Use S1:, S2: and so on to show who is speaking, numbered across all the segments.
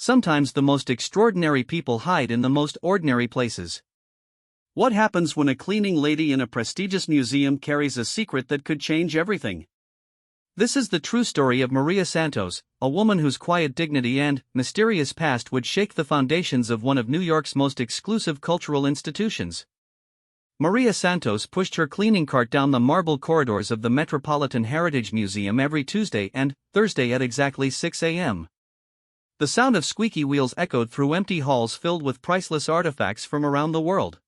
S1: sometimes the most extraordinary people hide in the most ordinary places. What happens when a cleaning lady in a prestigious museum carries a secret that could change everything? This is the true story of Maria Santos, a woman whose quiet dignity and mysterious past would shake the foundations of one of New York's most exclusive cultural institutions. Maria Santos pushed her cleaning cart down the marble corridors of the Metropolitan Heritage Museum every Tuesday and Thursday at exactly 6 a.m. The sound of squeaky wheels echoed through empty halls filled with priceless artifacts from around the world.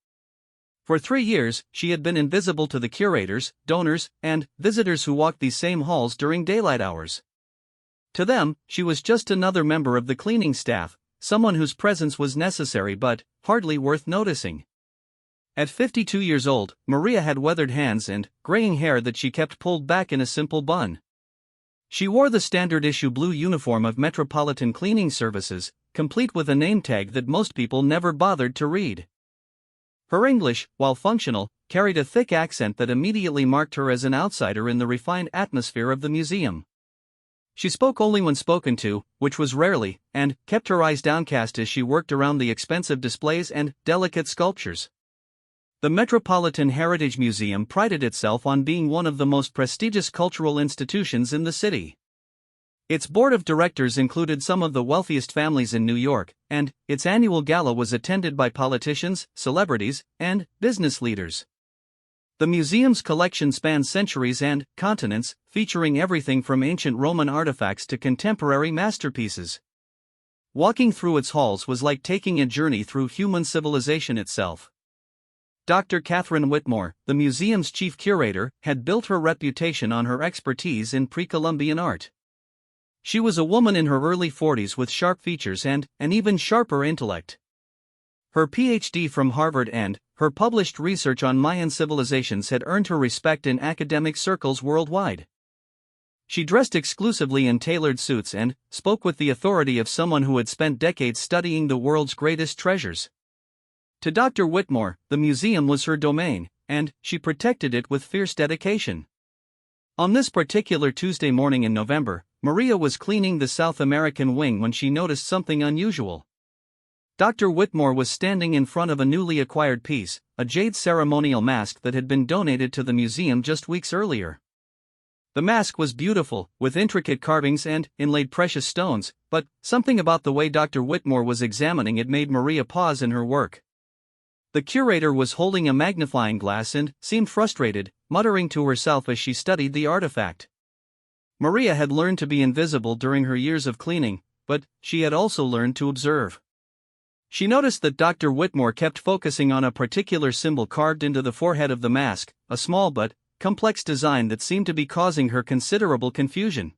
S1: For 3 years, she had been invisible to the curators, donors, and visitors who walked these same halls during daylight hours. To them, she was just another member of the cleaning staff, someone whose presence was necessary but hardly worth noticing. At 52 years old, Maria had weathered hands and graying hair that she kept pulled back in a simple bun. She wore the standard-issue blue uniform of Metropolitan Cleaning Services, complete with a name tag that most people never bothered to read. Her English, while functional, carried a thick accent that immediately marked her as an outsider in the refined atmosphere of the museum. She spoke only when spoken to, which was rarely, and kept her eyes downcast as she worked around the expensive displays and delicate sculptures. The Metropolitan Heritage Museum prided itself on being one of the most prestigious cultural institutions in the city. Its board of directors included some of the wealthiest families in New York, and its annual gala was attended by politicians, celebrities, and business leaders. The museum's collection spans centuries and continents, featuring everything from ancient Roman artifacts to contemporary masterpieces. Walking through its halls was like taking a journey through human civilization itself. Dr. Catherine Whitmore, the museum's chief curator, had built her reputation on her expertise in pre-Columbian art. She was a woman in her early 40s with sharp features and an even sharper intellect. Her PhD from Harvard and her published research on Mayan civilizations had earned her respect in academic circles worldwide. She dressed exclusively in tailored suits and spoke with the authority of someone who had spent decades studying the world's greatest treasures. To Dr. Whitmore, the museum was her domain, and she protected it with fierce dedication. On this particular Tuesday morning in November, Maria was cleaning the South American wing when she noticed something unusual. Dr. Whitmore was standing in front of a newly acquired piece, a jade ceremonial mask that had been donated to the museum just weeks earlier. The mask was beautiful, with intricate carvings and inlaid precious stones, but something about the way Dr. Whitmore was examining it made Maria pause in her work. The curator was holding a magnifying glass and seemed frustrated, muttering to herself as she studied the artifact. Maria had learned to be invisible during her years of cleaning, but she had also learned to observe. She noticed that Dr. Whitmore kept focusing on a particular symbol carved into the forehead of the mask, a small but complex design that seemed to be causing her considerable confusion.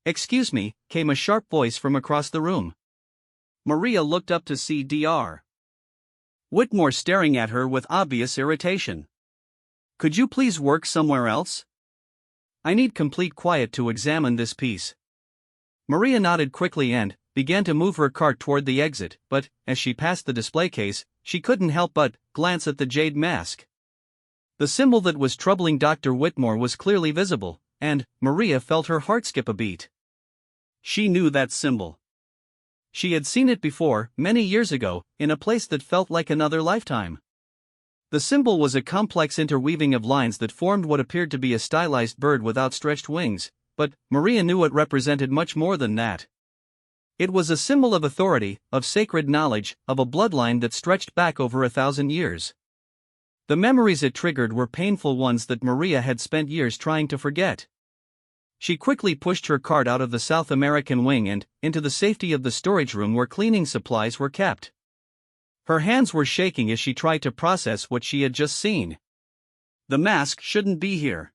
S1: "Excuse me," came a sharp voice from across the room. Maria looked up to see Dr. Whitmore staring at her with obvious irritation. "Could you please work somewhere else? I need complete quiet to examine this piece." Maria nodded quickly and began to move her cart toward the exit, but as she passed the display case, she couldn't help but glance at the jade mask. The symbol that was troubling Dr. Whitmore was clearly visible, and Maria felt her heart skip a beat. She knew that symbol. She had seen it before, many years ago, in a place that felt like another lifetime. The symbol was a complex interweaving of lines that formed what appeared to be a stylized bird with outstretched wings, but Maria knew it represented much more than that. It was a symbol of authority, of sacred knowledge, of a bloodline that stretched back over 1,000 years. The memories it triggered were painful ones that Maria had spent years trying to forget. She quickly pushed her cart out of the South American wing and into the safety of the storage room where cleaning supplies were kept. Her hands were shaking as she tried to process what she had just seen. The mask shouldn't be here.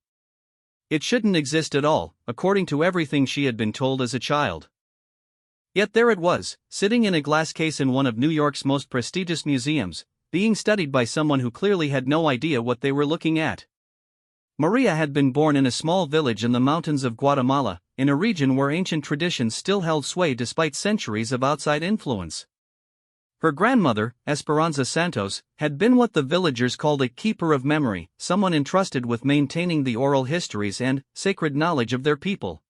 S1: It shouldn't exist at all, according to everything she had been told as a child. Yet there it was, sitting in a glass case in one of New York's most prestigious museums, being studied by someone who clearly had no idea what they were looking at. Maria had been born in a small village in the mountains of Guatemala, in a region where ancient traditions still held sway despite centuries of outside influence. Her grandmother, Esperanza Santos, had been what the villagers called a keeper of memory, someone entrusted with maintaining the oral histories and sacred knowledge of their people.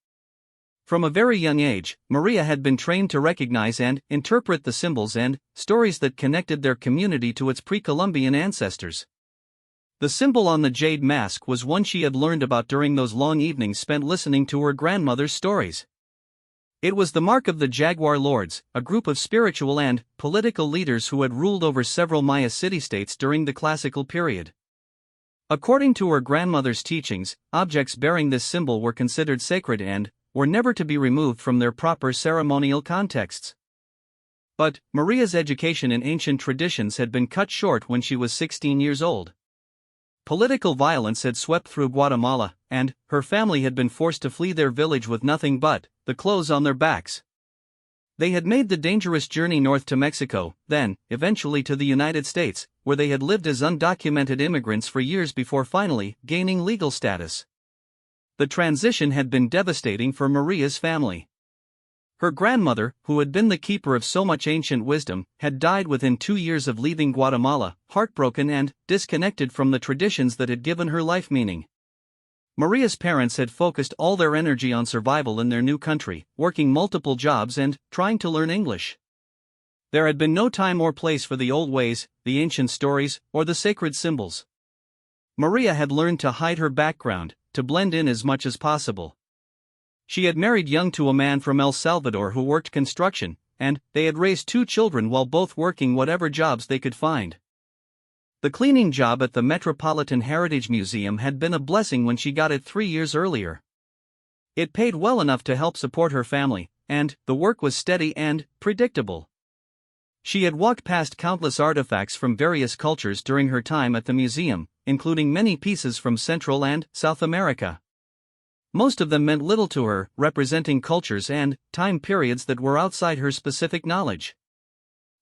S1: From a very young age, Maria had been trained to recognize and interpret the symbols and stories that connected their community to its pre-Columbian ancestors. The symbol on the jade mask was one she had learned about during those long evenings spent listening to her grandmother's stories. It was the mark of the Jaguar Lords, a group of spiritual and political leaders who had ruled over several Maya city-states during the classical period. According to her grandmother's teachings, objects bearing this symbol were considered sacred and were never to be removed from their proper ceremonial contexts. But Maria's education in ancient traditions had been cut short when she was 16 years old. Political violence had swept through Guatemala, and her family had been forced to flee their village with nothing but the clothes on their backs. They had made the dangerous journey north to Mexico, then, eventually to the United States, where they had lived as undocumented immigrants for years before finally gaining legal status. The transition had been devastating for Maria's family. Her grandmother, who had been the keeper of so much ancient wisdom, had died within 2 years of leaving Guatemala, heartbroken and disconnected from the traditions that had given her life meaning. Maria's parents had focused all their energy on survival in their new country, working multiple jobs and trying to learn English. There had been no time or place for the old ways, the ancient stories, or the sacred symbols. Maria had learned to hide her background, to blend in as much as possible. She had married young to a man from El Salvador who worked construction, and they had raised 2 children while both working whatever jobs they could find. The cleaning job at the Metropolitan Heritage Museum had been a blessing when she got it 3 years earlier. It paid well enough to help support her family, and the work was steady and predictable. She had walked past countless artifacts from various cultures during her time at the museum, including many pieces from Central and South America. Most of them meant little to her, representing cultures and time periods that were outside her specific knowledge.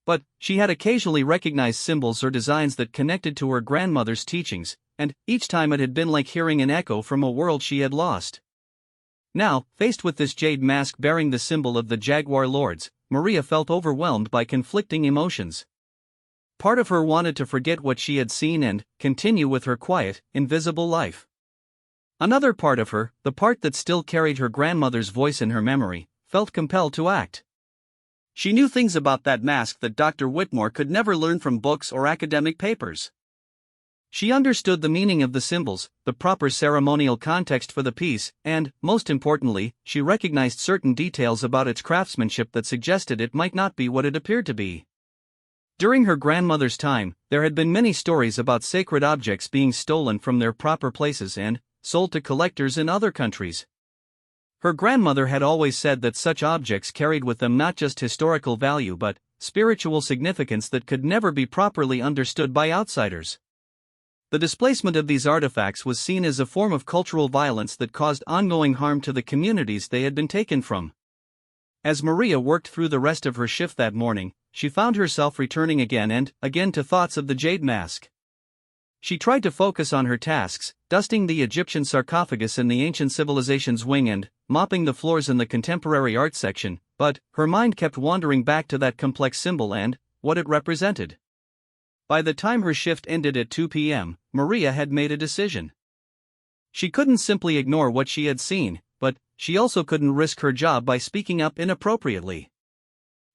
S1: But she had occasionally recognized symbols or designs that connected to her grandmother's teachings, and each time it had been like hearing an echo from a world she had lost. Now, faced with this jade mask bearing the symbol of the Jaguar Lords, Maria felt overwhelmed by conflicting emotions. Part of her wanted to forget what she had seen and continue with her quiet, invisible life. Another part of her, the part that still carried her grandmother's voice in her memory, felt compelled to act. She knew things about that mask that Dr. Whitmore could never learn from books or academic papers. She understood the meaning of the symbols, the proper ceremonial context for the piece, and, most importantly, she recognized certain details about its craftsmanship that suggested it might not be what it appeared to be. During her grandmother's time, there had been many stories about sacred objects being stolen from their proper places and sold to collectors in other countries. Her grandmother had always said that such objects carried with them not just historical value but spiritual significance that could never be properly understood by outsiders. The displacement of these artifacts was seen as a form of cultural violence that caused ongoing harm to the communities they had been taken from. As Maria worked through the rest of her shift that morning, she found herself returning again and again to thoughts of the jade mask. She tried to focus on her tasks, dusting the Egyptian sarcophagus in the ancient civilization's wing and mopping the floors in the contemporary art section, but her mind kept wandering back to that complex symbol and what it represented. By the time her shift ended at 2 p.m., Maria had made a decision. She couldn't simply ignore what she had seen, but she also couldn't risk her job by speaking up inappropriately.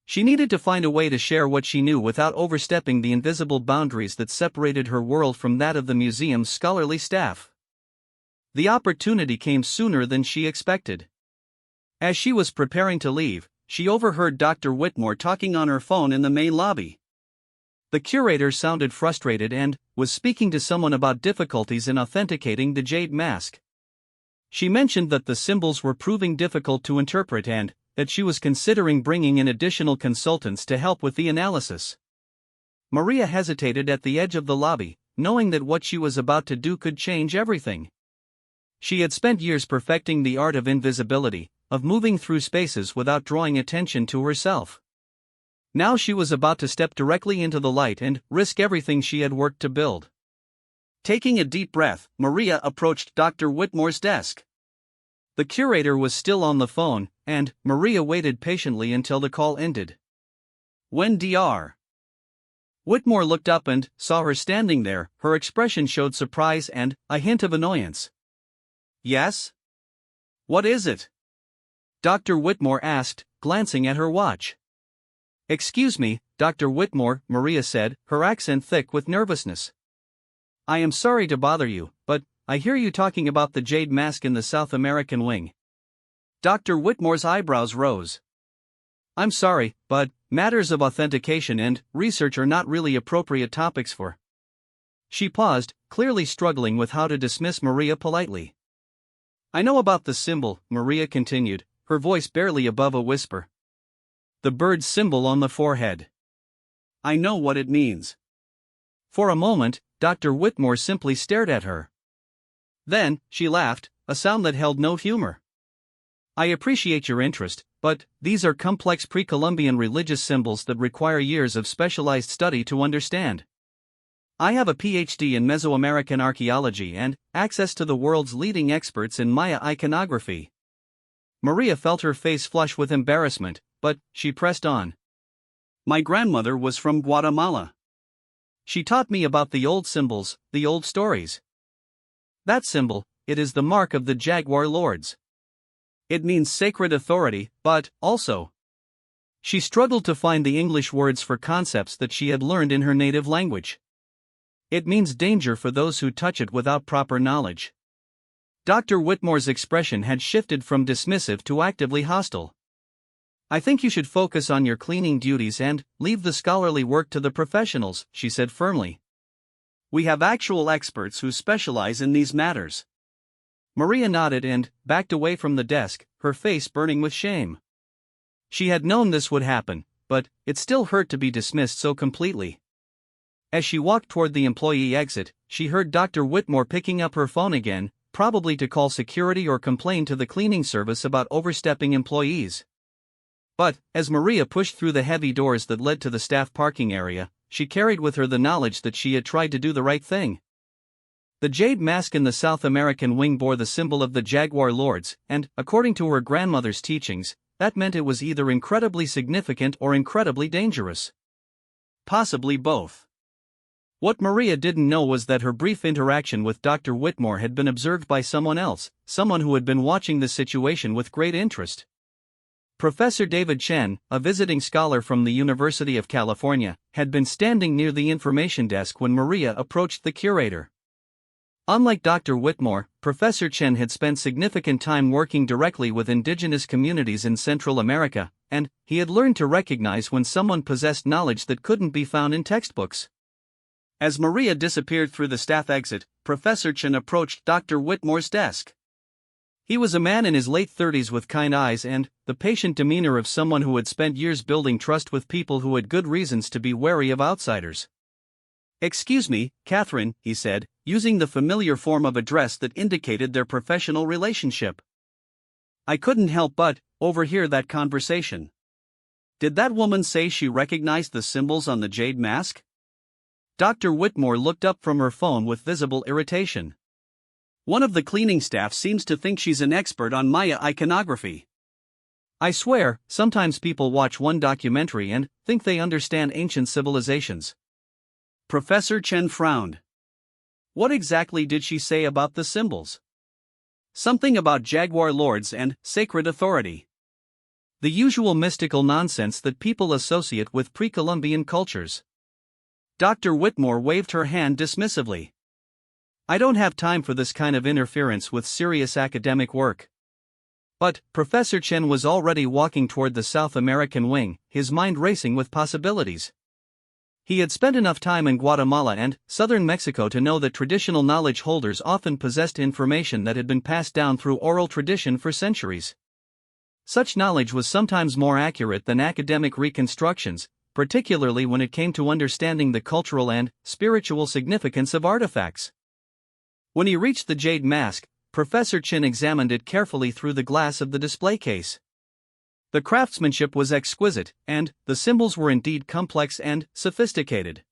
S1: She needed to find a way to share what she knew without overstepping the invisible boundaries that separated her world from that of the museum's scholarly staff. The opportunity came sooner than she expected. As she was preparing to leave, she overheard Dr. Whitmore talking on her phone in the main lobby. The curator sounded frustrated and was speaking to someone about difficulties in authenticating the jade mask. She mentioned that the symbols were proving difficult to interpret and that she was considering bringing in additional consultants to help with the analysis. Maria hesitated at the edge of the lobby, knowing that what she was about to do could change everything. She had spent years perfecting the art of invisibility, of moving through spaces without drawing attention to herself. Now she was about to step directly into the light and risk everything she had worked to build. Taking a deep breath, Maria approached Dr. Whitmore's desk. The curator was still on the phone, and Maria waited patiently until the call ended. "When Dr. Whitmore looked up and saw her standing there. Her expression showed surprise and a hint of annoyance. "Yes? What is it?" Dr. Whitmore asked, glancing at her watch. "Excuse me, Dr. Whitmore," Maria said, her accent thick with nervousness. "I am sorry to bother you, but I hear you talking about the jade mask in the South American wing." Dr. Whitmore's eyebrows rose. "I'm sorry, but matters of authentication and research are not really appropriate topics for." She paused, clearly struggling with how to dismiss Maria politely. "I know about the symbol," Maria continued, her voice barely above a whisper. "The bird's symbol on the forehead. I know what it means." For a moment, Dr. Whitmore simply stared at her. Then, she laughed, a sound that held no humor. "I appreciate your interest, but these are complex pre-Columbian religious symbols that require years of specialized study to understand. I have a PhD in Mesoamerican archaeology and access to the world's leading experts in Maya iconography." Maria felt her face flush with embarrassment, but she pressed on. "My grandmother was from Guatemala. She taught me about the old symbols, the old stories. That symbol, it is the mark of the jaguar lords. It means sacred authority, but also..." She struggled to find the English words for concepts that she had learned in her native language. "It means danger for those who touch it without proper knowledge." Dr. Whitmore's expression had shifted from dismissive to actively hostile. "I think you should focus on your cleaning duties and leave the scholarly work to the professionals," she said firmly. "We have actual experts who specialize in these matters." Maria nodded and backed away from the desk, her face burning with shame. She had known this would happen, but it still hurt to be dismissed so completely. As she walked toward the employee exit, she heard Dr. Whitmore picking up her phone again, probably to call security or complain to the cleaning service about overstepping employees. But, as Maria pushed through the heavy doors that led to the staff parking area, she carried with her the knowledge that she had tried to do the right thing. The jade mask in the South American wing bore the symbol of the jaguar lords, and, according to her grandmother's teachings, that meant it was either incredibly significant or incredibly dangerous. Possibly both. What Maria didn't know was that her brief interaction with Dr. Whitmore had been observed by someone else, someone who had been watching the situation with great interest. Professor David Chen, a visiting scholar from the University of California, had been standing near the information desk when Maria approached the curator. Unlike Dr. Whitmore, Professor Chen had spent significant time working directly with indigenous communities in Central America, and he had learned to recognize when someone possessed knowledge that couldn't be found in textbooks. As Maria disappeared through the staff exit, Professor Chen approached Dr. Whitmore's desk. He was a man in his late 30s with kind eyes and the patient demeanor of someone who had spent years building trust with people who had good reasons to be wary of outsiders. "Excuse me, Catherine," he said, using the familiar form of address that indicated their professional relationship. "I couldn't help but overhear that conversation. Did that woman say she recognized the symbols on the jade mask?" Dr. Whitmore looked up from her phone with visible irritation. "One of the cleaning staff seems to think she's an expert on Maya iconography. I swear, sometimes people watch one documentary and think they understand ancient civilizations." Professor Chen frowned. "What exactly did she say about the symbols?" "Something about jaguar lords and sacred authority. The usual mystical nonsense that people associate with pre-Columbian cultures." Dr. Whitmore waved her hand dismissively. "I don't have time for this kind of interference with serious academic work." But Professor Chen was already walking toward the South American wing, his mind racing with possibilities. He had spent enough time in Guatemala and southern Mexico to know that traditional knowledge holders often possessed information that had been passed down through oral tradition for centuries. Such knowledge was sometimes more accurate than academic reconstructions, particularly when it came to understanding the cultural and spiritual significance of artifacts. When he reached the jade mask, Professor Chen examined it carefully through the glass of the display case. The craftsmanship was exquisite, and the symbols were indeed complex and sophisticated.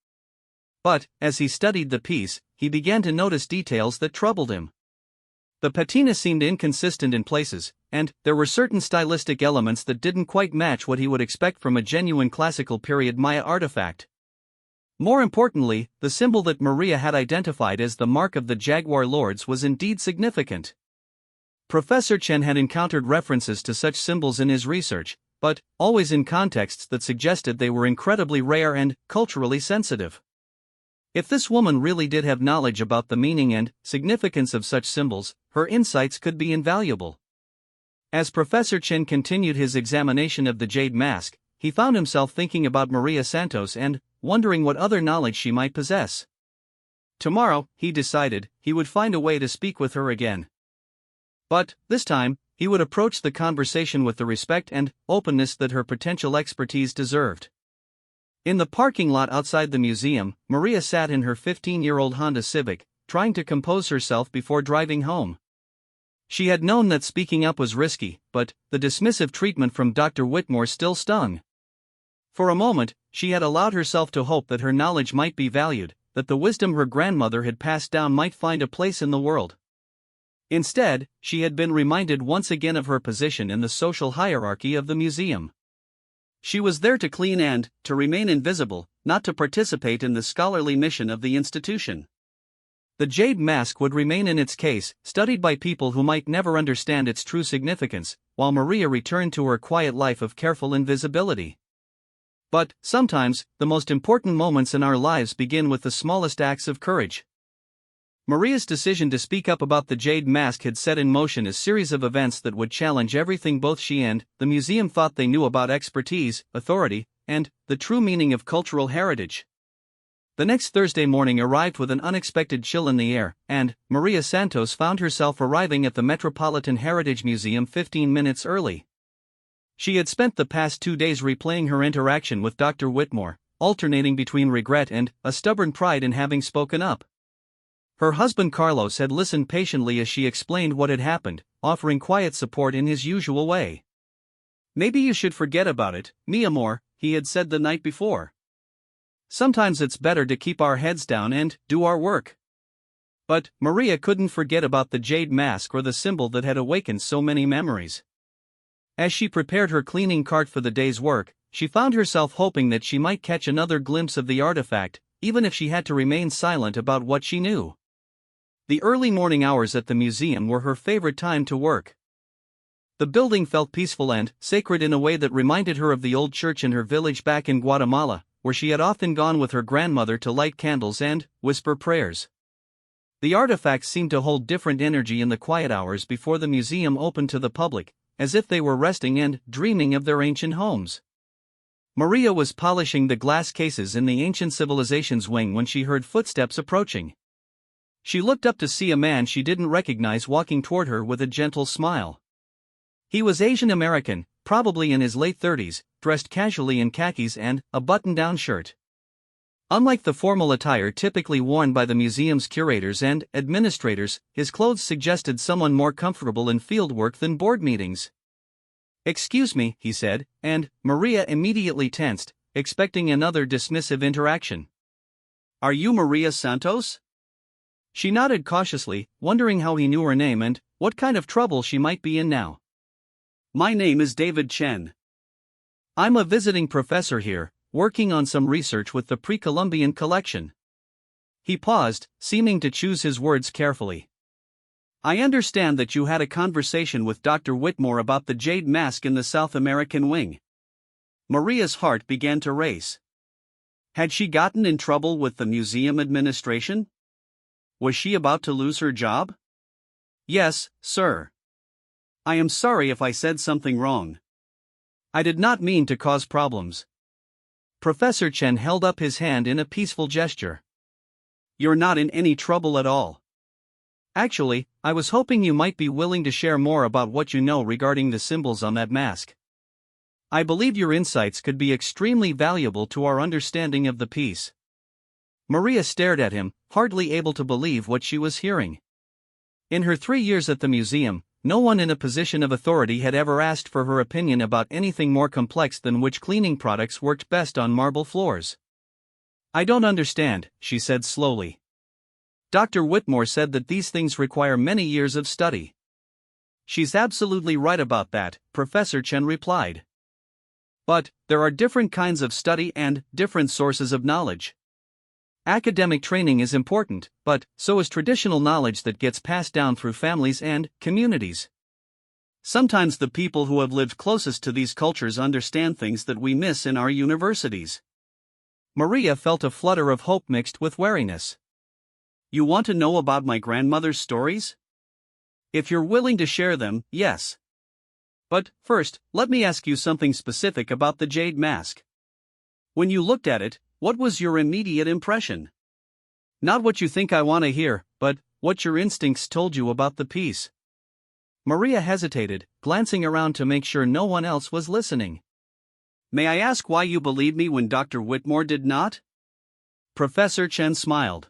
S1: But, as he studied the piece, he began to notice details that troubled him. The patina seemed inconsistent in places, and there were certain stylistic elements that didn't quite match what he would expect from a genuine classical period Maya artifact. More importantly, the symbol that Maria had identified as the mark of the jaguar lords was indeed significant. Professor Chen had encountered references to such symbols in his research, but always in contexts that suggested they were incredibly rare and culturally sensitive. If this woman really did have knowledge about the meaning and significance of such symbols, her insights could be invaluable. As Professor Chen continued his examination of the jade mask, he found himself thinking about Maria Santos and wondering what other knowledge she might possess. Tomorrow, he decided, he would find a way to speak with her again. But, this time, he would approach the conversation with the respect and openness that her potential expertise deserved. In the parking lot outside the museum, Maria sat in her 15-year-old Honda Civic, trying to compose herself before driving home. She had known that speaking up was risky, but the dismissive treatment from Dr. Whitmore still stung. For a moment, she had allowed herself to hope that her knowledge might be valued, that the wisdom her grandmother had passed down might find a place in the world. Instead, she had been reminded once again of her position in the social hierarchy of the museum. She was there to clean and to remain invisible, not to participate in the scholarly mission of the institution. The jade mask would remain in its case, studied by people who might never understand its true significance, while Maria returned to her quiet life of careful invisibility. But, sometimes, the most important moments in our lives begin with the smallest acts of courage. Maria's decision to speak up about the jade mask had set in motion a series of events that would challenge everything both she and the museum thought they knew about expertise, authority, and the true meaning of cultural heritage. The next Thursday morning arrived with an unexpected chill in the air, and Maria Santos found herself arriving at the Metropolitan Heritage Museum 15 minutes early. She had spent the past 2 days replaying her interaction with Dr. Whitmore, alternating between regret and a stubborn pride in having spoken up. Her husband Carlos had listened patiently as she explained what had happened, offering quiet support in his usual way. "Maybe you should forget about it, mi amor," he had said the night before. "Sometimes it's better to keep our heads down and do our work." But Maria couldn't forget about the jade mask or the symbol that had awakened so many memories. As she prepared her cleaning cart for the day's work, she found herself hoping that she might catch another glimpse of the artifact, even if she had to remain silent about what she knew. The early morning hours at the museum were her favorite time to work. The building felt peaceful and sacred in a way that reminded her of the old church in her village back in Guatemala, where she had often gone with her grandmother to light candles and whisper prayers. The artifacts seemed to hold different energy in the quiet hours before the museum opened to the public, as if they were resting and dreaming of their ancient homes. Maria was polishing the glass cases in the ancient civilizations wing when she heard footsteps approaching. She looked up to see a man she didn't recognize walking toward her with a gentle smile. He was Asian American, probably in his late 30s, dressed casually in khakis and a button-down shirt. Unlike the formal attire typically worn by the museum's curators and administrators, his clothes suggested someone more comfortable in fieldwork than board meetings. "Excuse me," he said, and Maria immediately tensed, expecting another dismissive interaction. "Are you Maria Santos?" She nodded cautiously, wondering how he knew her name and what kind of trouble she might be in now. "My name is David Chen. I'm a visiting professor here, working on some research with the pre-Columbian collection." He paused, seeming to choose his words carefully. "I understand that you had a conversation with Dr. Whitmore about the jade mask in the South American wing." Maria's heart began to race. Had she gotten in trouble with the museum administration? Was she about to lose her job? "Yes, sir. I am sorry if I said something wrong. I did not mean to cause problems." Professor Chen held up his hand in a peaceful gesture. "You're not in any trouble at all. Actually, I was hoping you might be willing to share more about what you know regarding the symbols on that mask. I believe your insights could be extremely valuable to our understanding of the piece." Maria stared at him, hardly able to believe what she was hearing. In her 3 years at the museum, no one in a position of authority had ever asked for her opinion about anything more complex than which cleaning products worked best on marble floors. "I don't understand," she said slowly. "Dr. Whitmore said that these things require many years of study." "She's absolutely right about that," Professor Chen replied. "But there are different kinds of study and different sources of knowledge. Academic training is important, but so is traditional knowledge that gets passed down through families and communities. Sometimes the people who have lived closest to these cultures understand things that we miss in our universities. Maria felt a flutter of hope mixed with wariness. You want to know about my grandmother's stories? If you're willing to share them, yes. But, first, let me ask you something specific about the jade mask. When you looked at it, what was your immediate impression? Not what you think I want to hear, but what your instincts told you about the piece. Maria hesitated, glancing around to make sure no one else was listening. May I ask why you believed me when Dr. Whitmore did not? Professor Chen smiled.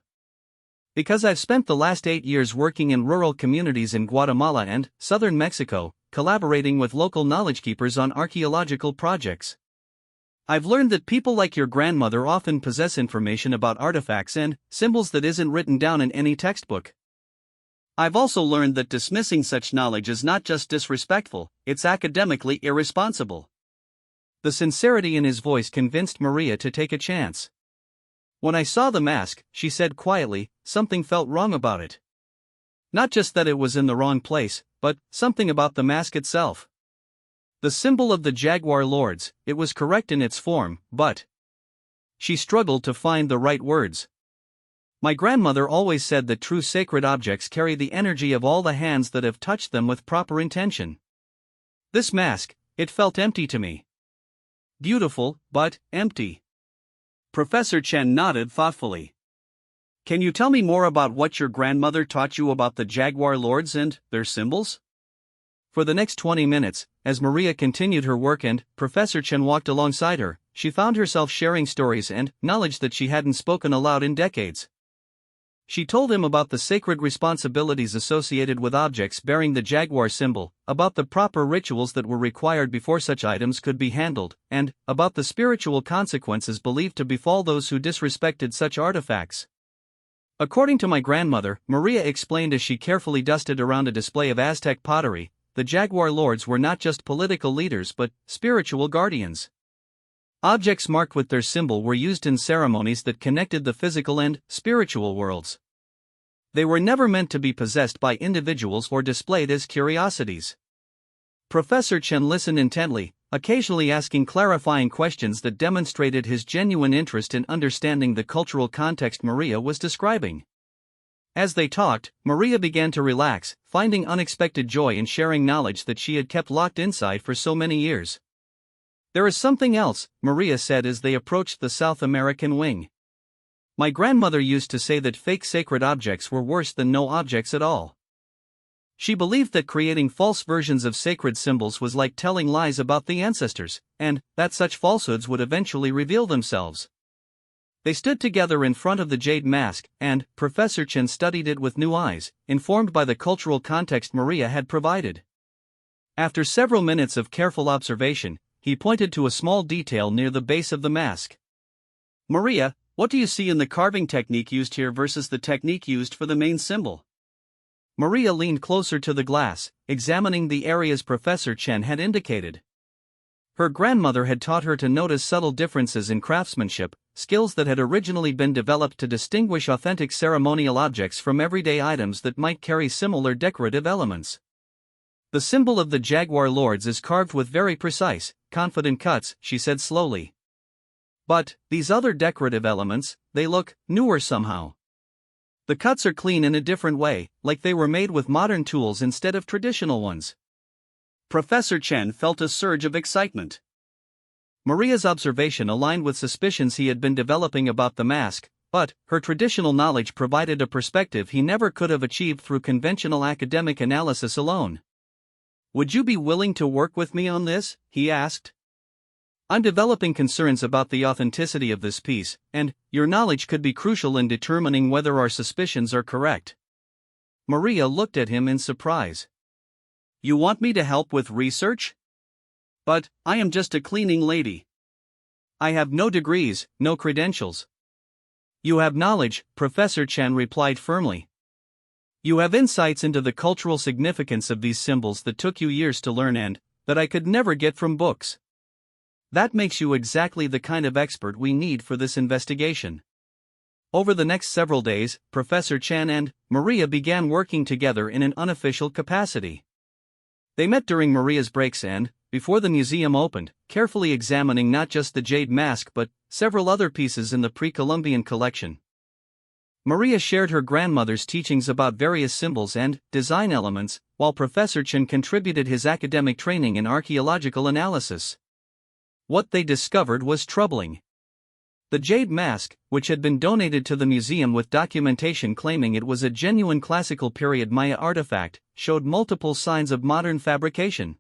S1: Because I've spent the last 8 years working in rural communities in Guatemala and southern Mexico, collaborating with local knowledge keepers on archaeological projects. I've learned that people like your grandmother often possess information about artifacts and symbols that isn't written down in any textbook. I've also learned that dismissing such knowledge is not just disrespectful, it's academically irresponsible. The sincerity in his voice convinced Maria to take a chance. When I saw the mask, she said quietly, something felt wrong about it. Not just that it was in the wrong place, but something about the mask itself. The symbol of the Jaguar Lords, it was correct in its form, but... She struggled to find the right words. My grandmother always said that true sacred objects carry the energy of all the hands that have touched them with proper intention. This mask, it felt empty to me. Beautiful, but empty. Professor Chen nodded thoughtfully. Can you tell me more about what your grandmother taught you about the Jaguar Lords and their symbols? For the next 20 minutes, as Maria continued her work and Professor Chen walked alongside her, she found herself sharing stories and knowledge that she hadn't spoken aloud in decades. She told him about the sacred responsibilities associated with objects bearing the jaguar symbol, about the proper rituals that were required before such items could be handled, and about the spiritual consequences believed to befall those who disrespected such artifacts. According to my grandmother, Maria explained as she carefully dusted around a display of Aztec pottery, the Jaguar Lords were not just political leaders but spiritual guardians. Objects marked with their symbol were used in ceremonies that connected the physical and spiritual worlds. They were never meant to be possessed by individuals or displayed as curiosities. Professor Chen listened intently, occasionally asking clarifying questions that demonstrated his genuine interest in understanding the cultural context Maria was describing. As they talked, Maria began to relax, finding unexpected joy in sharing knowledge that she had kept locked inside for so many years. There is something else, Maria said as they approached the South American wing. My grandmother used to say that fake sacred objects were worse than no objects at all. She believed that creating false versions of sacred symbols was like telling lies about the ancestors, and that such falsehoods would eventually reveal themselves. They stood together in front of the jade mask, and Professor Chen studied it with new eyes, informed by the cultural context Maria had provided. After several minutes of careful observation, he pointed to a small detail near the base of the mask. Maria, what do you see in the carving technique used here versus the technique used for the main symbol? Maria leaned closer to the glass, examining the areas Professor Chen had indicated. Her grandmother had taught her to notice subtle differences in craftsmanship, skills that had originally been developed to distinguish authentic ceremonial objects from everyday items that might carry similar decorative elements. The symbol of the Jaguar Lords is carved with very precise, confident cuts, she said slowly. But these other decorative elements, they look newer somehow. The cuts are clean in a different way, like they were made with modern tools instead of traditional ones. Professor Chen felt a surge of excitement. Maria's observation aligned with suspicions he had been developing about the mask, but her traditional knowledge provided a perspective he never could have achieved through conventional academic analysis alone. Would you be willing to work with me on this? He asked. I'm developing concerns about the authenticity of this piece, and your knowledge could be crucial in determining whether our suspicions are correct. Maria looked at him in surprise. You want me to help with research? But I am just a cleaning lady. I have no degrees, no credentials. You have knowledge, Professor Chen replied firmly. You have insights into the cultural significance of these symbols that took you years to learn and that I could never get from books. That makes you exactly the kind of expert we need for this investigation. Over the next several days, Professor Chen and Maria began working together in an unofficial capacity. They met during Maria's breaks and, before the museum opened, carefully examining not just the jade mask but several other pieces in the pre-Columbian collection. Maria shared her grandmother's teachings about various symbols and design elements, while Professor Chen contributed his academic training in archaeological analysis. What they discovered was troubling. The jade mask, which had been donated to the museum with documentation claiming it was a genuine classical period Maya artifact, showed multiple signs of modern fabrication.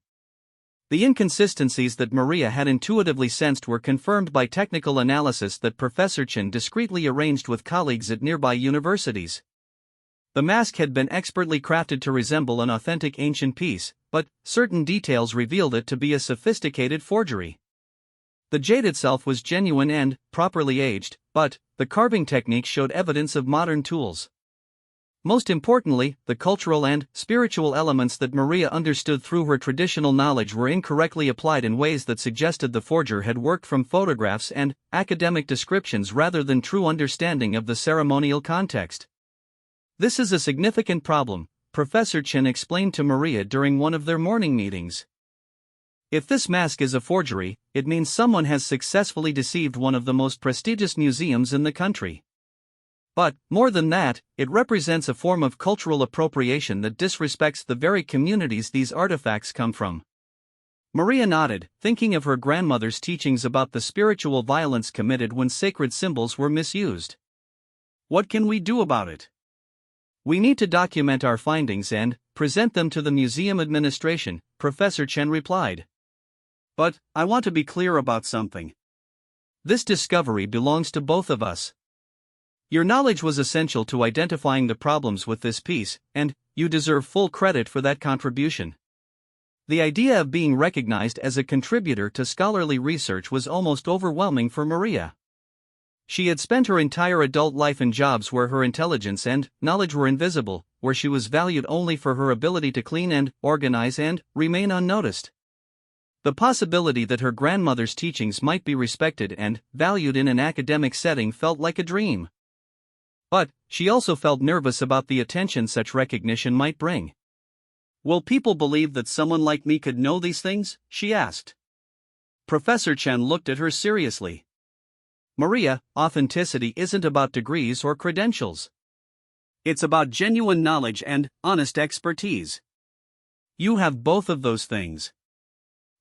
S1: The inconsistencies that Maria had intuitively sensed were confirmed by technical analysis that Professor Chen discreetly arranged with colleagues at nearby universities. The mask had been expertly crafted to resemble an authentic ancient piece, but certain details revealed it to be a sophisticated forgery. The jade itself was genuine and properly aged, but the carving technique showed evidence of modern tools. Most importantly, the cultural and spiritual elements that Maria understood through her traditional knowledge were incorrectly applied in ways that suggested the forger had worked from photographs and academic descriptions rather than true understanding of the ceremonial context. This is a significant problem, Professor Chen explained to Maria during one of their morning meetings. If this mask is a forgery, it means someone has successfully deceived one of the most prestigious museums in the country. But, more than that, it represents a form of cultural appropriation that disrespects the very communities these artifacts come from. Maria nodded, thinking of her grandmother's teachings about the spiritual violence committed when sacred symbols were misused. What can we do about it? We need to document our findings and present them to the museum administration, Professor Chen replied. But, I want to be clear about something. This discovery belongs to both of us. Your knowledge was essential to identifying the problems with this piece, and you deserve full credit for that contribution. The idea of being recognized as a contributor to scholarly research was almost overwhelming for Maria. She had spent her entire adult life in jobs where her intelligence and knowledge were invisible, where she was valued only for her ability to clean and organize and remain unnoticed. The possibility that her grandmother's teachings might be respected and valued in an academic setting felt like a dream. But, she also felt nervous about the attention such recognition might bring. Will people believe that someone like me could know these things? She asked. Professor Chen looked at her seriously. Maria, authenticity isn't about degrees or credentials. It's about genuine knowledge and honest expertise. You have both of those things.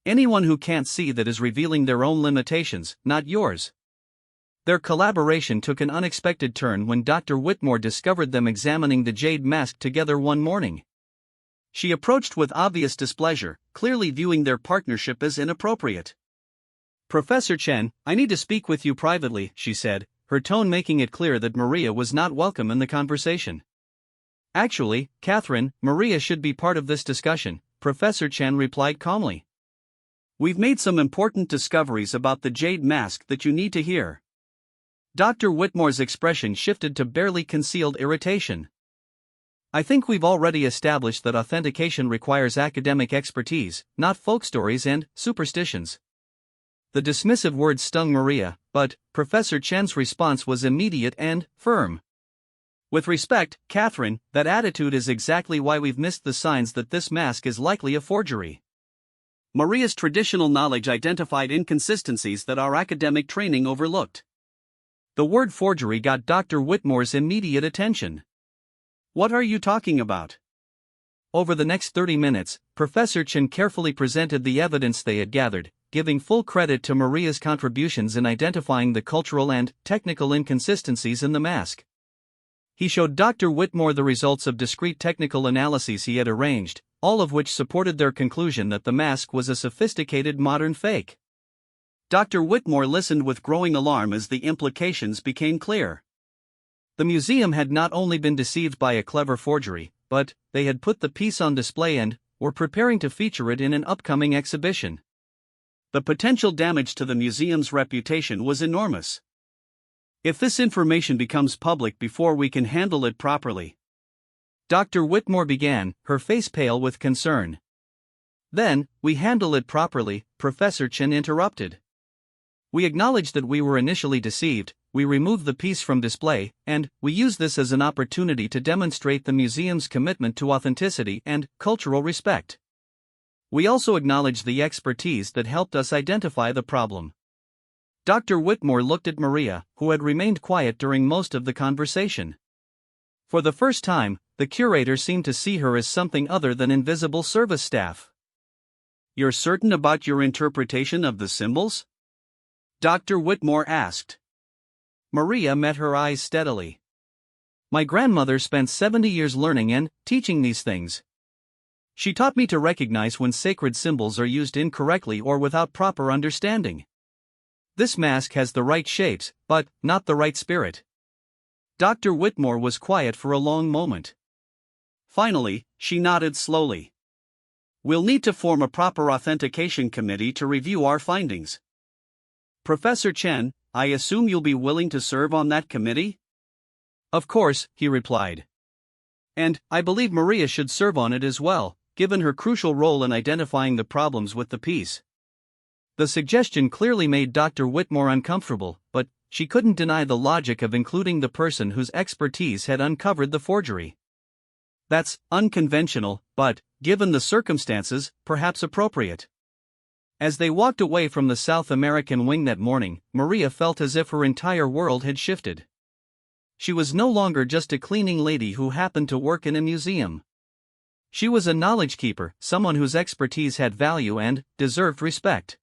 S1: Anyone who can't see that is revealing their own limitations, not yours. Their collaboration took an unexpected turn when Dr. Whitmore discovered them examining the jade mask together one morning. She approached with obvious displeasure, clearly viewing their partnership as inappropriate. Professor Chen, I need to speak with you privately, she said, her tone making it clear that Maria was not welcome in the conversation. Actually, Catherine, Maria should be part of this discussion, Professor Chen replied calmly. We've made some important discoveries about the jade mask that you need to hear. Dr. Whitmore's expression shifted to barely concealed irritation. I think we've already established that authentication requires academic expertise, not folk stories and superstitions. The dismissive words stung Maria, but Professor Chen's response was immediate and firm. With respect, Catherine, that attitude is exactly why we've missed the signs that this mask is likely a forgery. Maria's traditional knowledge identified inconsistencies that our academic training overlooked. The word forgery got Dr. Whitmore's immediate attention. What are you talking about? Over the next 30 minutes, Professor Chen carefully presented the evidence they had gathered, giving full credit to Maria's contributions in identifying the cultural and technical inconsistencies in the mask. He showed Dr. Whitmore the results of discrete technical analyses he had arranged, all of which supported their conclusion that the mask was a sophisticated modern fake. Dr. Whitmore listened with growing alarm as the implications became clear. The museum had not only been deceived by a clever forgery, but they had put the piece on display and were preparing to feature it in an upcoming exhibition. The potential damage to the museum's reputation was enormous. If this information becomes public before we can handle it properly, Dr. Whitmore began, her face pale with concern. Then, we handle it properly, Professor Chen interrupted. We acknowledge that we were initially deceived, we remove the piece from display, and we use this as an opportunity to demonstrate the museum's commitment to authenticity and cultural respect. We also acknowledge the expertise that helped us identify the problem. Dr. Whitmore looked at Maria, who had remained quiet during most of the conversation. For the first time, the curator seemed to see her as something other than invisible service staff. "You're certain about your interpretation of the symbols?" Dr. Whitmore asked. Maria met her eyes steadily. "My grandmother spent 70 years learning and teaching these things. She taught me to recognize when sacred symbols are used incorrectly or without proper understanding. This mask has the right shapes, but not the right spirit." Dr. Whitmore was quiet for a long moment. Finally, she nodded slowly. "We'll need to form a proper authentication committee to review our findings. Professor Chen, I assume you'll be willing to serve on that committee?" "Of course," he replied. "And I believe Maria should serve on it as well, given her crucial role in identifying the problems with the piece." The suggestion clearly made Dr. Whitmore uncomfortable, but she couldn't deny the logic of including the person whose expertise had uncovered the forgery. That's unconventional, but, given the circumstances, perhaps appropriate. As they walked away from the South American wing that morning, Maria felt as if her entire world had shifted. She was no longer just a cleaning lady who happened to work in a museum. She was a knowledge keeper, someone whose expertise had value and deserved respect.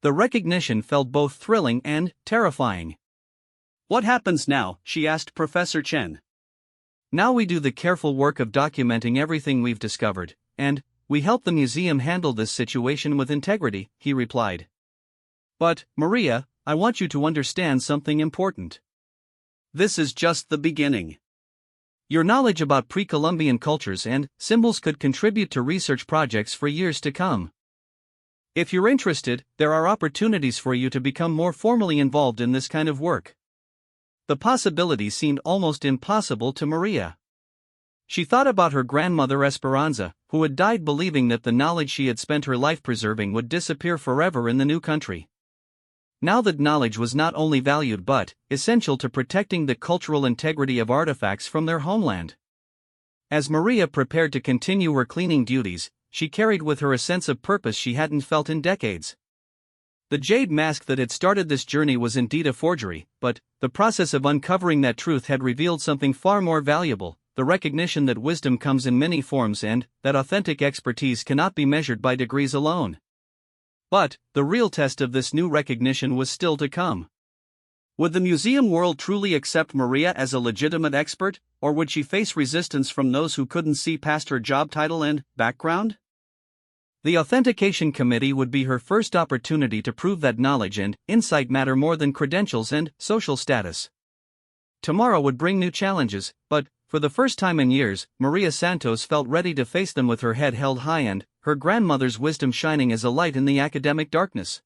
S1: The recognition felt both thrilling and terrifying. "What happens now?" she asked Professor Chen. "Now we do the careful work of documenting everything we've discovered, and we help the museum handle this situation with integrity," he replied. "But, Maria, I want you to understand something important. This is just the beginning. Your knowledge about pre-Columbian cultures and symbols could contribute to research projects for years to come. If you're interested, there are opportunities for you to become more formally involved in this kind of work." The possibility seemed almost impossible to Maria. She thought about her grandmother Esperanza, who had died believing that the knowledge she had spent her life preserving would disappear forever in the new country. Now that knowledge was not only valued but essential to protecting the cultural integrity of artifacts from their homeland. As Maria prepared to continue her cleaning duties, she carried with her a sense of purpose she hadn't felt in decades. The jade mask that had started this journey was indeed a forgery, but the process of uncovering that truth had revealed something far more valuable: the recognition that wisdom comes in many forms and that authentic expertise cannot be measured by degrees alone. But the real test of this new recognition was still to come. Would the museum world truly accept Maria as a legitimate expert, or would she face resistance from those who couldn't see past her job title and background? The authentication committee would be her first opportunity to prove that knowledge and insight matter more than credentials and social status. Tomorrow would bring new challenges, but for the first time in years, Maria Santos felt ready to face them with her head held high and her grandmother's wisdom shining as a light in the academic darkness.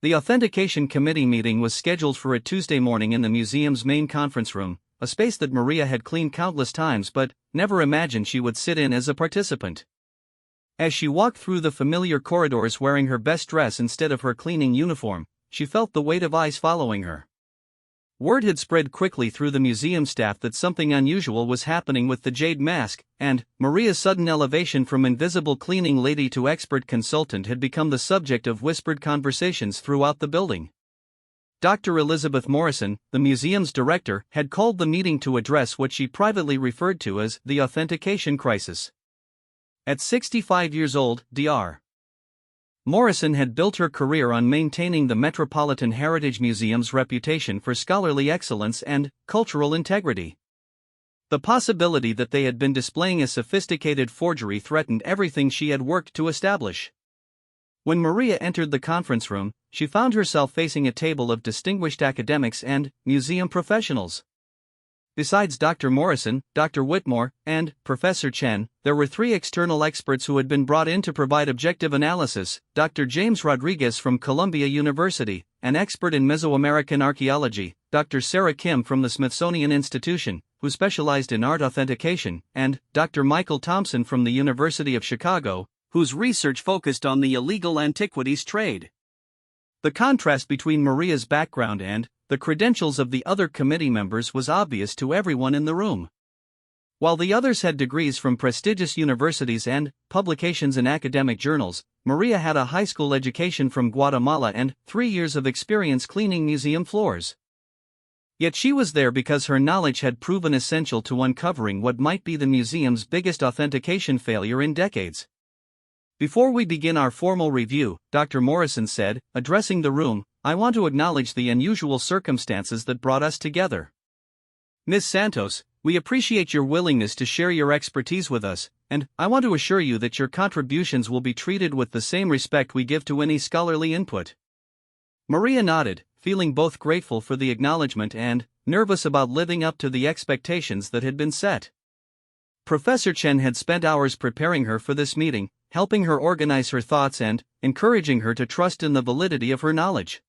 S1: The authentication committee meeting was scheduled for a Tuesday morning in the museum's main conference room, a space that Maria had cleaned countless times but never imagined she would sit in as a participant. As she walked through the familiar corridors wearing her best dress instead of her cleaning uniform, she felt the weight of eyes following her. Word had spread quickly through the museum staff that something unusual was happening with the jade mask, and Maria's sudden elevation from invisible cleaning lady to expert consultant had become the subject of whispered conversations throughout the building. Dr. Elizabeth Morrison, the museum's director, had called the meeting to address what she privately referred to as the authentication crisis. At 65 years old, Dr. Morrison had built her career on maintaining the Metropolitan Heritage Museum's reputation for scholarly excellence and cultural integrity. The possibility that they had been displaying a sophisticated forgery threatened everything she had worked to establish. When Maria entered the conference room, she found herself facing a table of distinguished academics and museum professionals. Besides Dr. Morrison, Dr. Whitmore, and Professor Chen, there were 3 external experts who had been brought in to provide objective analysis: Dr. James Rodriguez from Columbia University, an expert in Mesoamerican archaeology; Dr. Sarah Kim from the Smithsonian Institution, who specialized in art authentication; and Dr. Michael Thompson from the University of Chicago, whose research focused on the illegal antiquities trade. The contrast between Maria's background and the credentials of the other committee members was obvious to everyone in the room. While the others had degrees from prestigious universities and publications in academic journals, Maria had a high school education from Guatemala and 3 years of experience cleaning museum floors. Yet she was there because her knowledge had proven essential to uncovering what might be the museum's biggest authentication failure in decades. Before we begin our formal review, Dr. Morrison said, addressing the room, I want to acknowledge the unusual circumstances that brought us together. Ms. Santos, we appreciate your willingness to share your expertise with us, and I want to assure you that your contributions will be treated with the same respect we give to any scholarly input. Maria nodded, feeling both grateful for the acknowledgement and nervous about living up to the expectations that had been set. Professor Chen had spent hours preparing her for this meeting, helping her organize her thoughts and encouraging her to trust in the validity of her knowledge.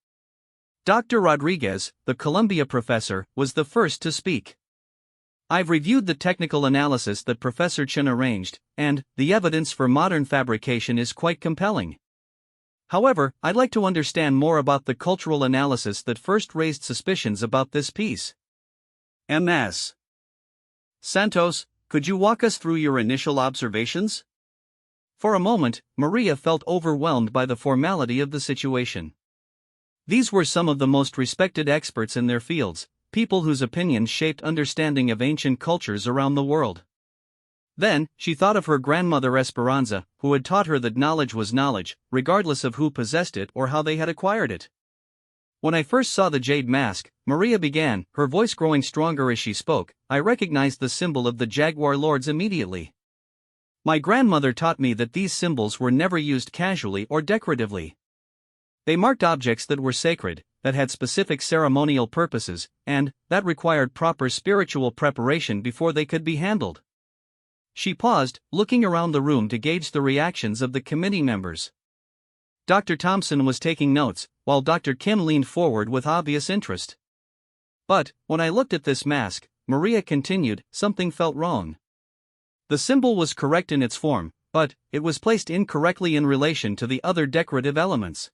S1: Dr. Rodriguez, the Columbia professor, was the first to speak. I've reviewed the technical analysis that Professor Chen arranged, and the evidence for modern fabrication is quite compelling. However, I'd like to understand more about the cultural analysis that first raised suspicions about this piece. Ms. Santos, could you walk us through your initial observations? For a moment, Maria felt overwhelmed by the formality of the situation. These were some of the most respected experts in their fields, people whose opinions shaped understanding of ancient cultures around the world. Then, she thought of her grandmother Esperanza, who had taught her that knowledge was knowledge, regardless of who possessed it or how they had acquired it. When I first saw the jade mask, Maria began, her voice growing stronger as she spoke, I recognized the symbol of the Jaguar Lords immediately. My grandmother taught me that these symbols were never used casually or decoratively. They marked objects that were sacred, that had specific ceremonial purposes, and that required proper spiritual preparation before they could be handled. She paused, looking around the room to gauge the reactions of the committee members. Dr. Thompson was taking notes, while Dr. Kim leaned forward with obvious interest. But, when I looked at this mask, Maria continued, something felt wrong. The symbol was correct in its form, but it was placed incorrectly in relation to the other decorative elements.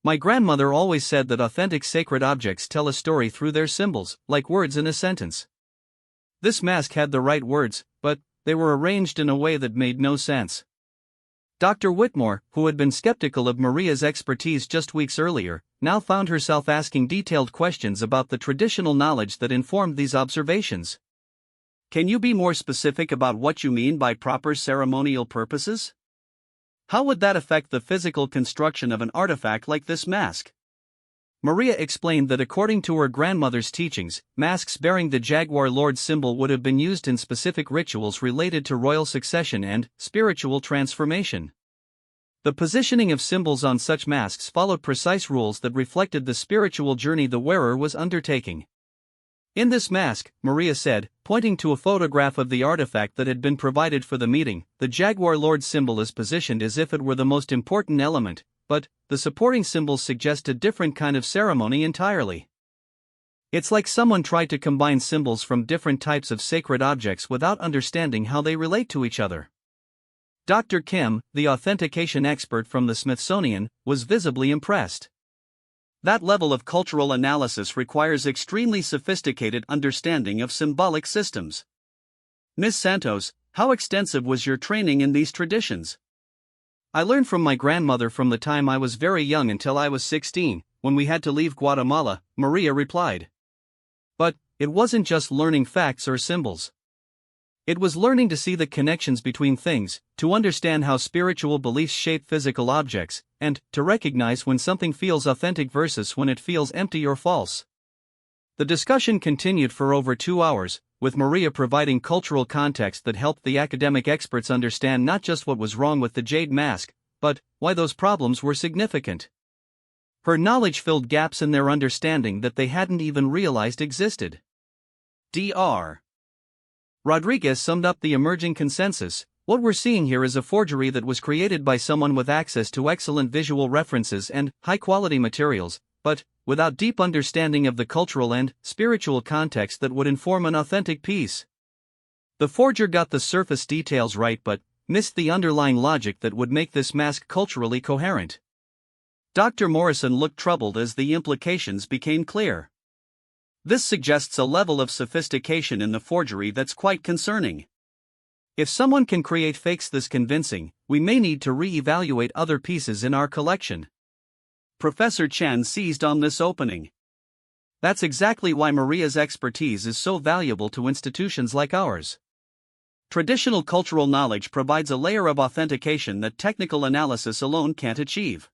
S1: My grandmother always said that authentic sacred objects tell a story through their symbols, like words in a sentence. This mask had the right words, but they were arranged in a way that made no sense. Dr. Whitmore, who had been skeptical of Maria's expertise just weeks earlier, now found herself asking detailed questions about the traditional knowledge that informed these observations. Can you be more specific about what you mean by proper ceremonial purposes? How would that affect the physical construction of an artifact like this mask? Maria explained that according to her grandmother's teachings, masks bearing the Jaguar Lord symbol would have been used in specific rituals related to royal succession and spiritual transformation. The positioning of symbols on such masks followed precise rules that reflected the spiritual journey the wearer was undertaking. In this mask, Maria said, pointing to a photograph of the artifact that had been provided for the meeting, the Jaguar Lord symbol is positioned as if it were the most important element, but the supporting symbols suggest a different kind of ceremony entirely. It's like someone tried to combine symbols from different types of sacred objects without understanding how they relate to each other. Dr. Kim, the authentication expert from the Smithsonian, was visibly impressed. That level of cultural analysis requires extremely sophisticated understanding of symbolic systems. Ms. Santos, how extensive was your training in these traditions? I learned from my grandmother from the time I was very young until I was 16, when we had to leave Guatemala, Maria replied. But it wasn't just learning facts or symbols. It was learning to see the connections between things, to understand how spiritual beliefs shape physical objects, and to recognize when something feels authentic versus when it feels empty or false. The discussion continued for over 2 hours, with Maria providing cultural context that helped the academic experts understand not just what was wrong with the jade mask, but why those problems were significant. Her knowledge filled gaps in their understanding that they hadn't even realized existed. Dr. Rodriguez summed up the emerging consensus. What we're seeing here is a forgery that was created by someone with access to excellent visual references and high-quality materials, but without deep understanding of the cultural and spiritual context that would inform an authentic piece. The forger got the surface details right but missed the underlying logic that would make this mask culturally coherent. Dr. Morrison looked troubled as the implications became clear. This suggests a level of sophistication in the forgery that's quite concerning. If someone can create fakes this convincing, we may need to re-evaluate other pieces in our collection. Professor Chen seized on this opening. That's exactly why Maria's expertise is so valuable to institutions like ours. Traditional cultural knowledge provides a layer of authentication that technical analysis alone can't achieve.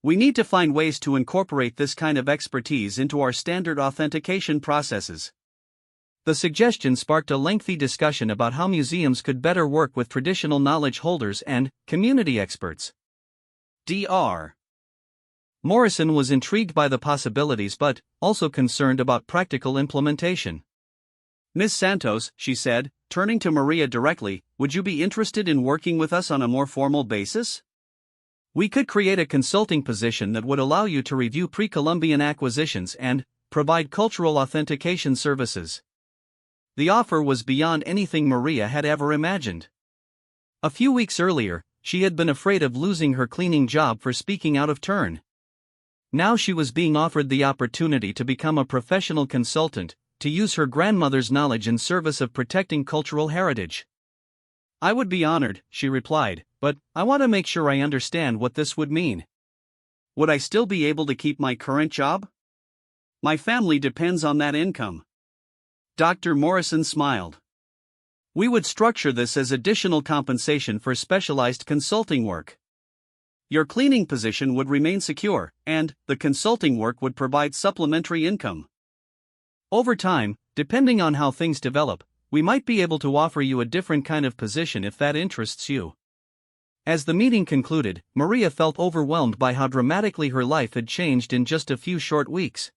S1: We need to find ways to incorporate this kind of expertise into our standard authentication processes. The suggestion sparked a lengthy discussion about how museums could better work with traditional knowledge holders and community experts. Dr. Morrison was intrigued by the possibilities but also concerned about practical implementation. Ms. Santos, she said, turning to Maria directly, would you be interested in working with us on a more formal basis? We could create a consulting position that would allow you to review pre-Columbian acquisitions and provide cultural authentication services. The offer was beyond anything Maria had ever imagined. A few weeks earlier, she had been afraid of losing her cleaning job for speaking out of turn. Now she was being offered the opportunity to become a professional consultant, to use her grandmother's knowledge in service of protecting cultural heritage. I would be honored, she replied, but I want to make sure I understand what this would mean. Would I still be able to keep my current job? My family depends on that income. Dr. Morrison smiled. We would structure this as additional compensation for specialized consulting work. Your cleaning position would remain secure, and the consulting work would provide supplementary income. Over time, depending on how things develop, we might be able to offer you a different kind of position if that interests you. As the meeting concluded, Maria felt overwhelmed by how dramatically her life had changed in just a few short weeks.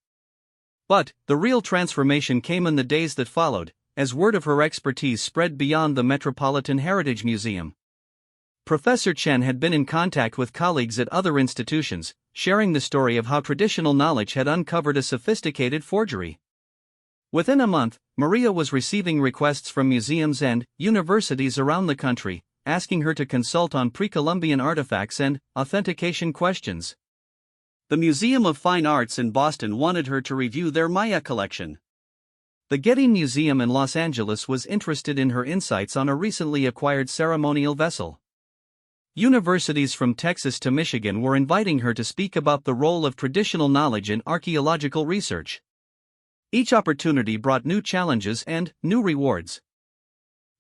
S1: But the real transformation came in the days that followed, as word of her expertise spread beyond the Metropolitan Heritage Museum. Professor Chen had been in contact with colleagues at other institutions, sharing the story of how traditional knowledge had uncovered a sophisticated forgery. Within a month, Maria was receiving requests from museums and universities around the country, asking her to consult on pre-Columbian artifacts and authentication questions. The Museum of Fine Arts in Boston wanted her to review their Maya collection. The Getty Museum in Los Angeles was interested in her insights on a recently acquired ceremonial vessel. Universities from Texas to Michigan were inviting her to speak about the role of traditional knowledge in archaeological research. Each opportunity brought new challenges and new rewards.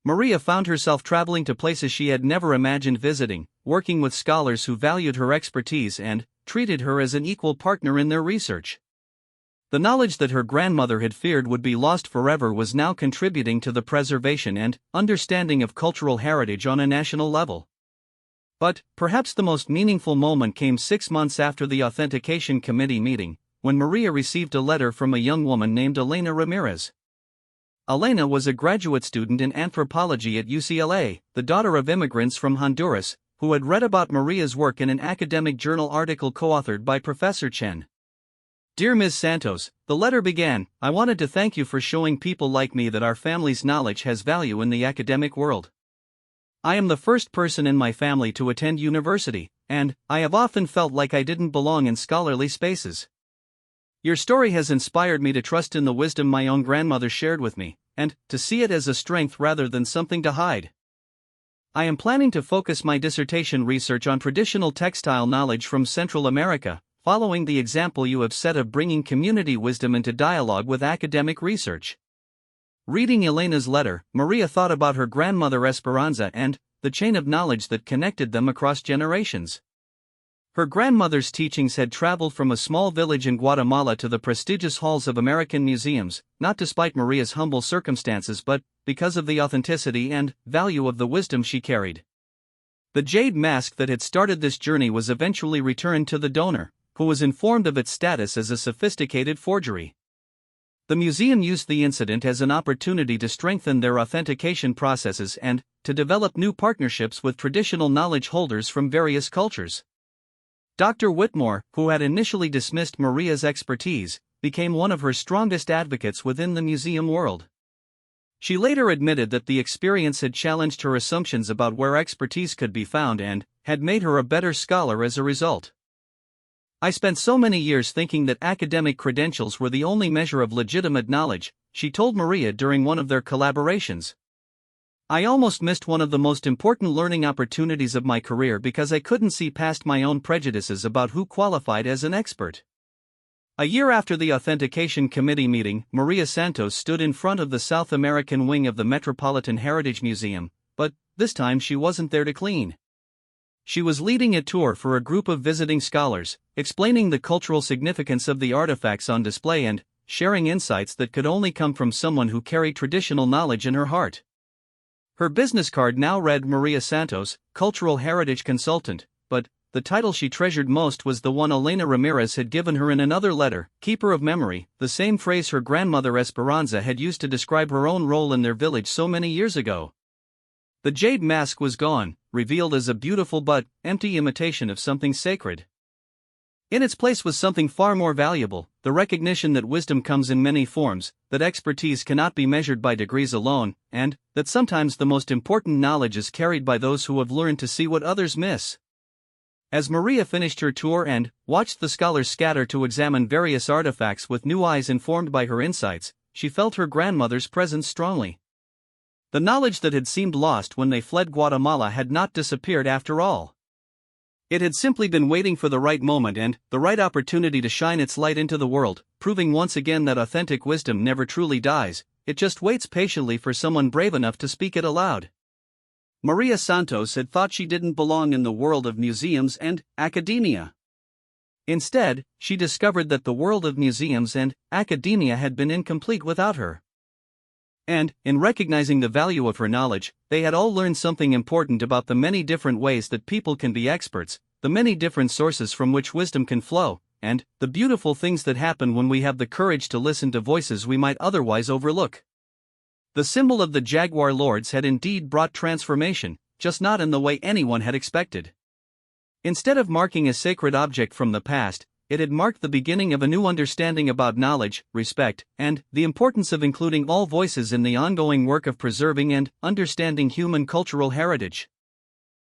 S1: Maria found herself traveling to places she had never imagined visiting, working with scholars who valued her expertise and treated her as an equal partner in their research. The knowledge that her grandmother had feared would be lost forever was now contributing to the preservation and understanding of cultural heritage on a national level. But perhaps the most meaningful moment came 6 months after the Authentication Committee meeting, when Maria received a letter from a young woman named Elena Ramirez. Elena was a graduate student in anthropology at UCLA, the daughter of immigrants from Honduras, who had read about Maria's work in an academic journal article co-authored by Professor Chen. Dear Ms. Santos, the letter began, I wanted to thank you for showing people like me that our family's knowledge has value in the academic world. I am the first person in my family to attend university, and I have often felt like I didn't belong in scholarly spaces. Your story has inspired me to trust in the wisdom my own grandmother shared with me, and to see it as a strength rather than something to hide. I am planning to focus my dissertation research on traditional textile knowledge from Central America, following the example you have set of bringing community wisdom into dialogue with academic research. Reading Elena's letter, Maria thought about her grandmother Esperanza and the chain of knowledge that connected them across generations. Her grandmother's teachings had traveled from a small village in Guatemala to the prestigious halls of American museums, not despite Maria's humble circumstances but because of the authenticity and value of the wisdom she carried. The jade mask that had started this journey was eventually returned to the donor, who was informed of its status as a sophisticated forgery. The museum used the incident as an opportunity to strengthen their authentication processes and to develop new partnerships with traditional knowledge holders from various cultures. Dr. Whitmore, who had initially dismissed Maria's expertise, became one of her strongest advocates within the museum world. She later admitted that the experience had challenged her assumptions about where expertise could be found and had made her a better scholar as a result. I spent so many years thinking that academic credentials were the only measure of legitimate knowledge, she told Maria during one of their collaborations. I almost missed one of the most important learning opportunities of my career because I couldn't see past my own prejudices about who qualified as an expert. A year after the Authentication Committee meeting, Maria Santos stood in front of the South American wing of the Metropolitan Heritage Museum, but this time she wasn't there to clean. She was leading a tour for a group of visiting scholars, explaining the cultural significance of the artifacts on display and sharing insights that could only come from someone who carried traditional knowledge in her heart. Her business card now read Maria Santos, Cultural Heritage Consultant, but the title she treasured most was the one Elena Ramirez had given her in another letter, Keeper of Memory, the same phrase her grandmother Esperanza had used to describe her own role in their village so many years ago. The jade mask was gone, revealed as a beautiful but empty imitation of something sacred. In its place was something far more valuable, the recognition that wisdom comes in many forms, that expertise cannot be measured by degrees alone, and that sometimes the most important knowledge is carried by those who have learned to see what others miss. As Maria finished her tour and watched the scholars scatter to examine various artifacts with new eyes informed by her insights, she felt her grandmother's presence strongly. The knowledge that had seemed lost when they fled Guatemala had not disappeared after all. It had simply been waiting for the right moment and the right opportunity to shine its light into the world, proving once again that authentic wisdom never truly dies, it just waits patiently for someone brave enough to speak it aloud. Maria Santos had thought she didn't belong in the world of museums and academia. Instead, she discovered that the world of museums and academia had been incomplete without her. And, in recognizing the value of her knowledge, they had all learned something important about the many different ways that people can be experts, the many different sources from which wisdom can flow, and the beautiful things that happen when we have the courage to listen to voices we might otherwise overlook. The symbol of the Jaguar Lords had indeed brought transformation, just not in the way anyone had expected. Instead of marking a sacred object from the past, it had marked the beginning of a new understanding about knowledge, respect, and the importance of including all voices in the ongoing work of preserving and understanding human cultural heritage.